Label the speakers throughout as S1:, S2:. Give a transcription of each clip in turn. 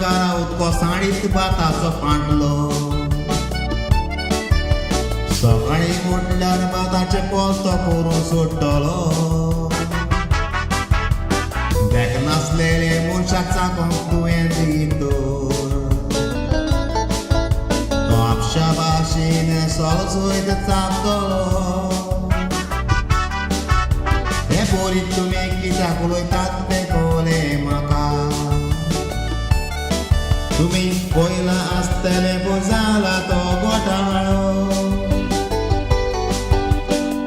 S1: म्हाका रावत कोसाडीत भाताचो पांटलो सकाळी म्हटल्यार भाताचे पोस्तो करून सोडटलो देख नासलेले मनशाक चाकोंक तुवें दितो तो आपशा भाशेन सोलसोयत चापतलो हे पोरीत तुमी कित्याक उलयतात तें कळ्ळें म्हाका तुमी पयला आसतले पळय जाला तो घोटाळो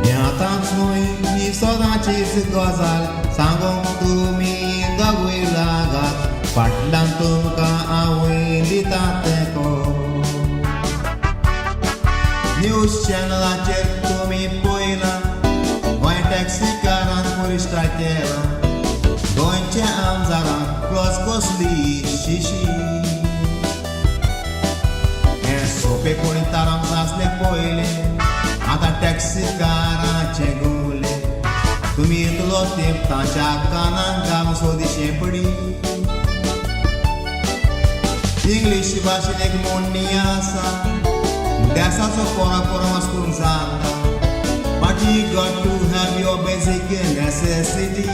S1: हें आतांच न्हय ही सदांचीच गजाल सांगूंक तुमी दोगूय लागात फाटल्यान तुमकां हांवूय दिता तेंको न्यूज चॅनलाचेर तुमी पयला गोंय टॅक्सीकारान परिश्टा केला गोंयच्या आमदारांक क्लॉज कसली शिशी हें सोंपेपणी तारांक नासलें पयलें आतां टॅक्सीकारांचे गुले तुमी इतलो तेंप तांच्या कानाक घालून सोदिशें पडी इंग्लीश भाशेन एक म्हणणी आसा देशाचो परमस करूंक जाता but you got to have your basic necessity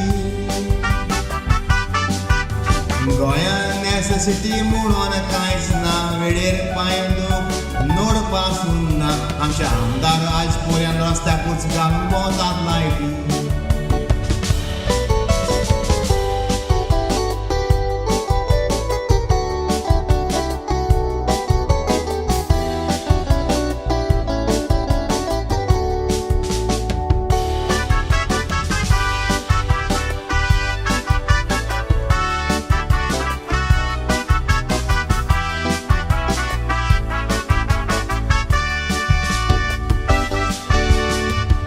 S1: गोंयांत नेसेसिटी म्हणून कांयच ना वेळेर पांय नोड पासून ना आमचे आमदार आयज पर्यंत रस्त्याकूच घालून भोंवतात लायटी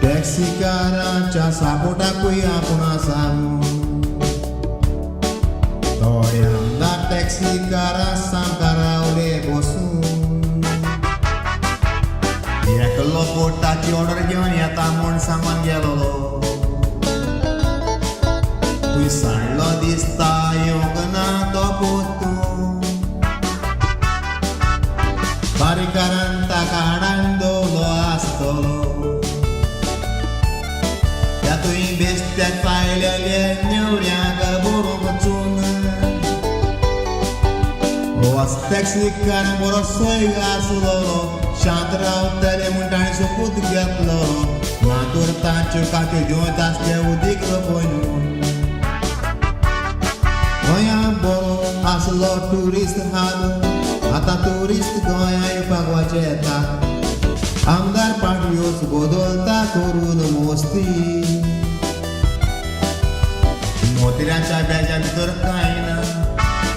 S1: टॅक्सीकारांच्या सापोटाकूय आपूण आसा थोडे आमदार टॅक्सीकारां सामका रावले बसून एकलो पोटाची ऑर्डर घेवन येता म्हूण सांगून गेलो तुवें सांडलो दिसता येवंक ना तो पोतून बारीकारान ताका हाडान दवरलो आसतलो तुवें बेश्ट्याक पायलेले नेवऱ्यांक बरोवंक वचून हो टॅक्सीकार बरो सैग आसलो शांत रावतले म्हूण ताणें सोपूत घेतलो मातूर तांच्यो काट्यो घेवन आसले उदीक पळय गोंयांत बरो आसलो ट्युरिस्ट हाल आतां ट्युरिस्ट गोंयां येवपाक वाजेतात आमदार पाटयोच बदलता करून मोस्ती मोतिराच्या बॅजा भितर कांय ना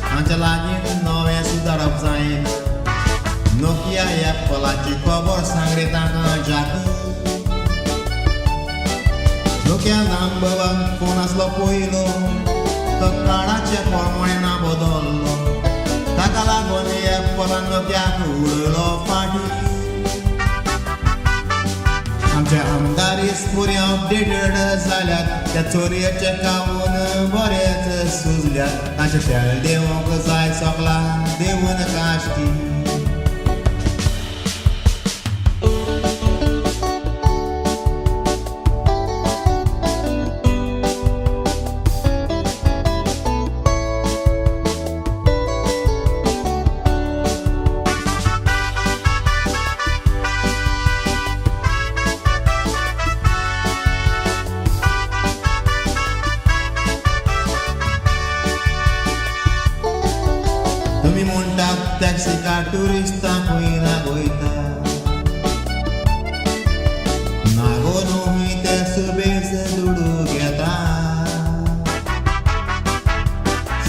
S1: हांच्या लागीं नवें सुदारप जायना नोकिया एप्पलाची खबर सांग रे ताका जाती नोकिया नंबर 1 फोन आसलो पयलो तो काळाच्या प्रमाणे ना बदललो ताका लागून एप्पलान नोकियाक उडयलो फाटी आमचे आमदार बरे अपडेटेड जाल्यात त्या चोरयेचे कावून बरेच सुजल्यात तांचे तेल देवूंक जाय सगळा देवून काश्टी तुमी म्हणटात टॅक्सीकार ट्युरिस्टांकूय नागोयता नागो न्हूय ते सुबेज दुडू घेता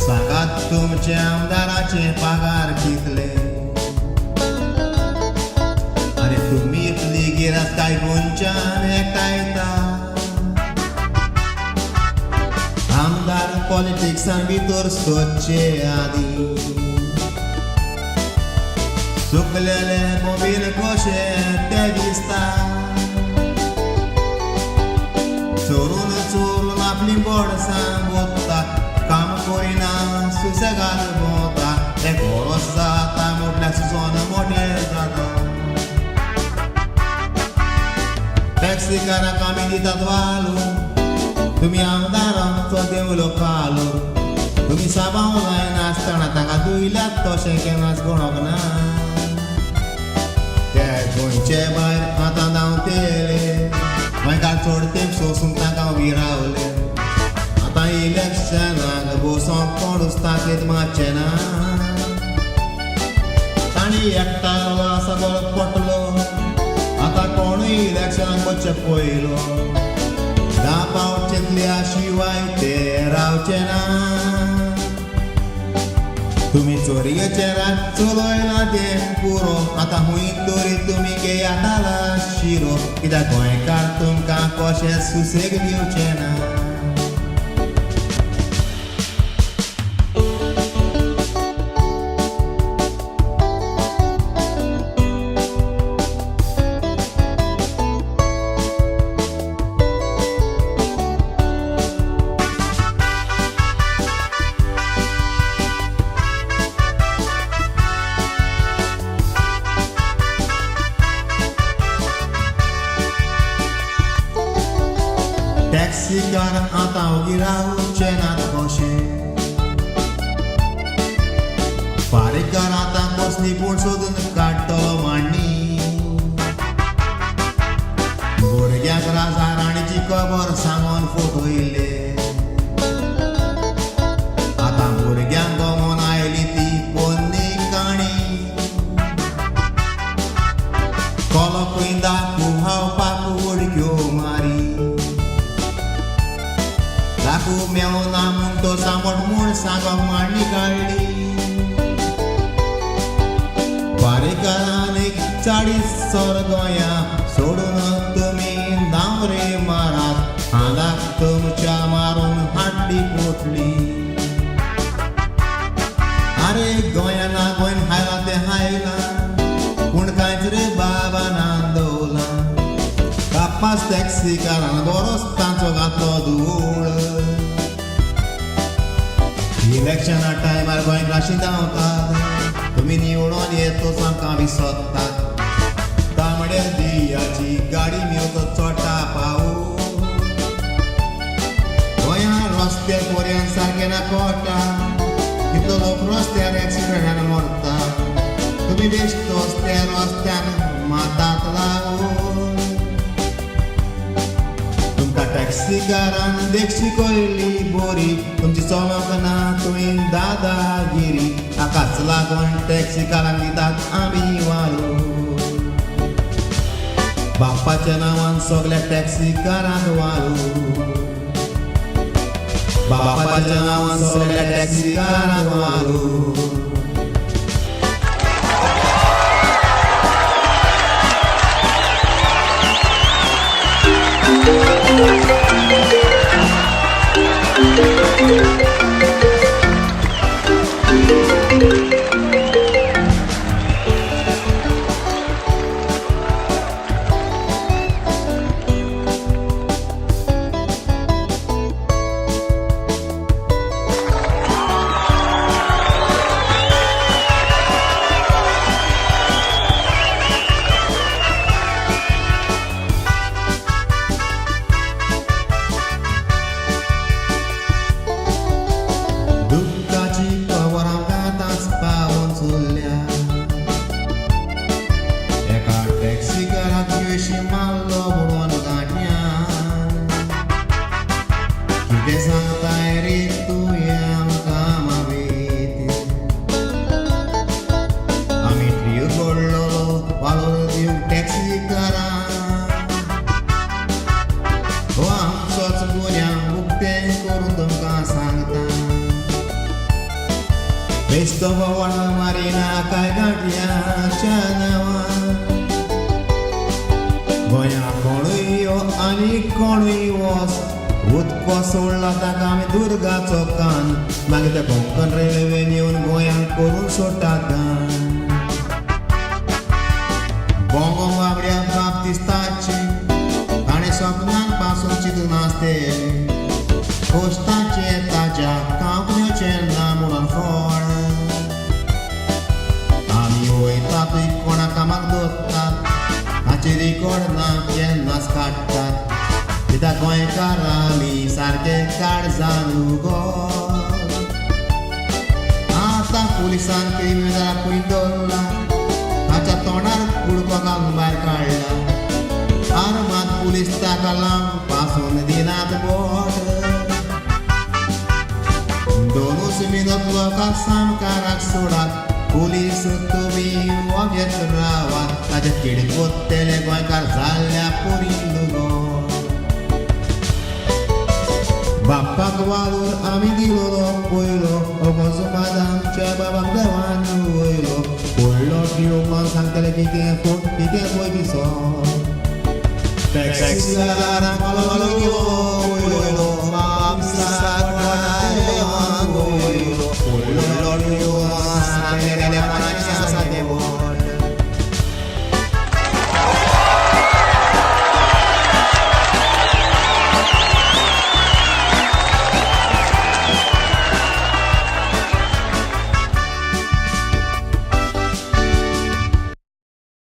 S1: सांगात तुमचे आमदाराचे पगार कितले आनी तुमी इतली गिरायकाय गोंयच्यान एकठांयता आमदार पॉलिटिक्सान भितर सोदचे आदी चुकलेले मोबील कशे ते दिसता चोरून चोरून आपली बोडसां बोत्ता काम करिना सुसेगाद भोंवता एक टॅक्सीकाराक आमी दितात वालो तुमी आमदारांचो देवलो कालो तुमी साबाव जायनासतना ताका दुयल्यात तशें केन्नाच गणोक ना ते गोंयचे भायर आतां धांवतेले गोंयकार चड तेंप सोंसून ताका विरावले आतां इलेक्शनाक बसोंक कोणूच ताकीत मातशें ना ताणी एकठांय आसा बरो पटलो आतां कोणूय इलेक्शनाक वचचे पयलो धा पावट चिंतल्या शिवाय ते रावचे ना तुमी चोरयेचे रात चलयला तें पुरो आतां हुंय तरी तुमी घेयाताला शिरो कित्याक गोंयकार तुमकां कशें सुसेग दिवचे ना टॅक्सीकार आतां ओगी रावचे नात कशें फारीककार आतां कसली पूण सोदून काडटलो मांडणी भुरग्यांक राजा राणीची खबर सांगून फोटो येयले आतां भुरग्यांक गमोन आयली ती पोन्नी काणी कोलोकूय दाखू हावपाक उडक्यो मारी लाकू मेवना म्हूण तो सांबट म्हूण सांगोंक मांडणी काडली बारीकारान 40 गोंयां सोडून तुमी धांवरे मारात हांगाक तुमच्या मारून हाडली पोटली आरे गोंयां ना गोंय हायला ते हायला पूण कांयच रे बाबा नांदोला कापास टॅक्सीकारान बरोच तांचो घातलो धूळ इलेक्शना टायमार गोंयकाशी धांवतात तुमी निवडून येतो सांका विसरतात तांबड्या दियाची गाडी मेवतो चोटा पावू गोंयान रस्ते पर्यंत सारके ना कोटा कितलो लोक रस्त्यार एक्सिडेंटान मरता तुमी बेश्टोच त्या रस्त्यान मातात लागून टॅक्सीकारान देखशी कळली बोरी तुमची चोमक ना तुमी दादागिरी हाकाच लागून टॅक्सीकारांक दितात आमी वालो बापाच्या नांवान सगल्या टॅक्सीकारांक वालो बापाच्या नांवान सगल्या टॅक्सीकारांक वालो Besto bawana marina kai gatia chanawa Goya konuyo ani konuyos Utko solla takami durga chokan Magita konkan railway neun goyang korun sotakan Bongo abria baptistaci Ani स्वप्नान पासून चितून आसते Costaचे ताज्या कांपण्याचे नामुडान फळ आमी वयतात कोणा कामाक दोत्तात हाचे रिकॉर्ड ना केन्नाच काडटा कित्याक गोंयकार आमी सारके काळजान गो आतां पुलिसान क्रिमिनलाक पळय दवरला ताच्या तोंडार कुडको घालून भायर काडला आनी मात पुलीस ताका लांब पासून दिनात बोट दोनूच मिनट लोकांक सामकाराक सोडात पुलीस तुमी वगेत रावात ताचे किडकोत्तेले गोंयकार जाल्ल्या पोरींद गो बाप्पाक वालोर आमी दिलोलो पयलो म्हजो माद आमच्या बाबाक देवान वयलो व्हडलो दिवपाक सांगतले कितें पळय दिसो टॅक्सीदाराक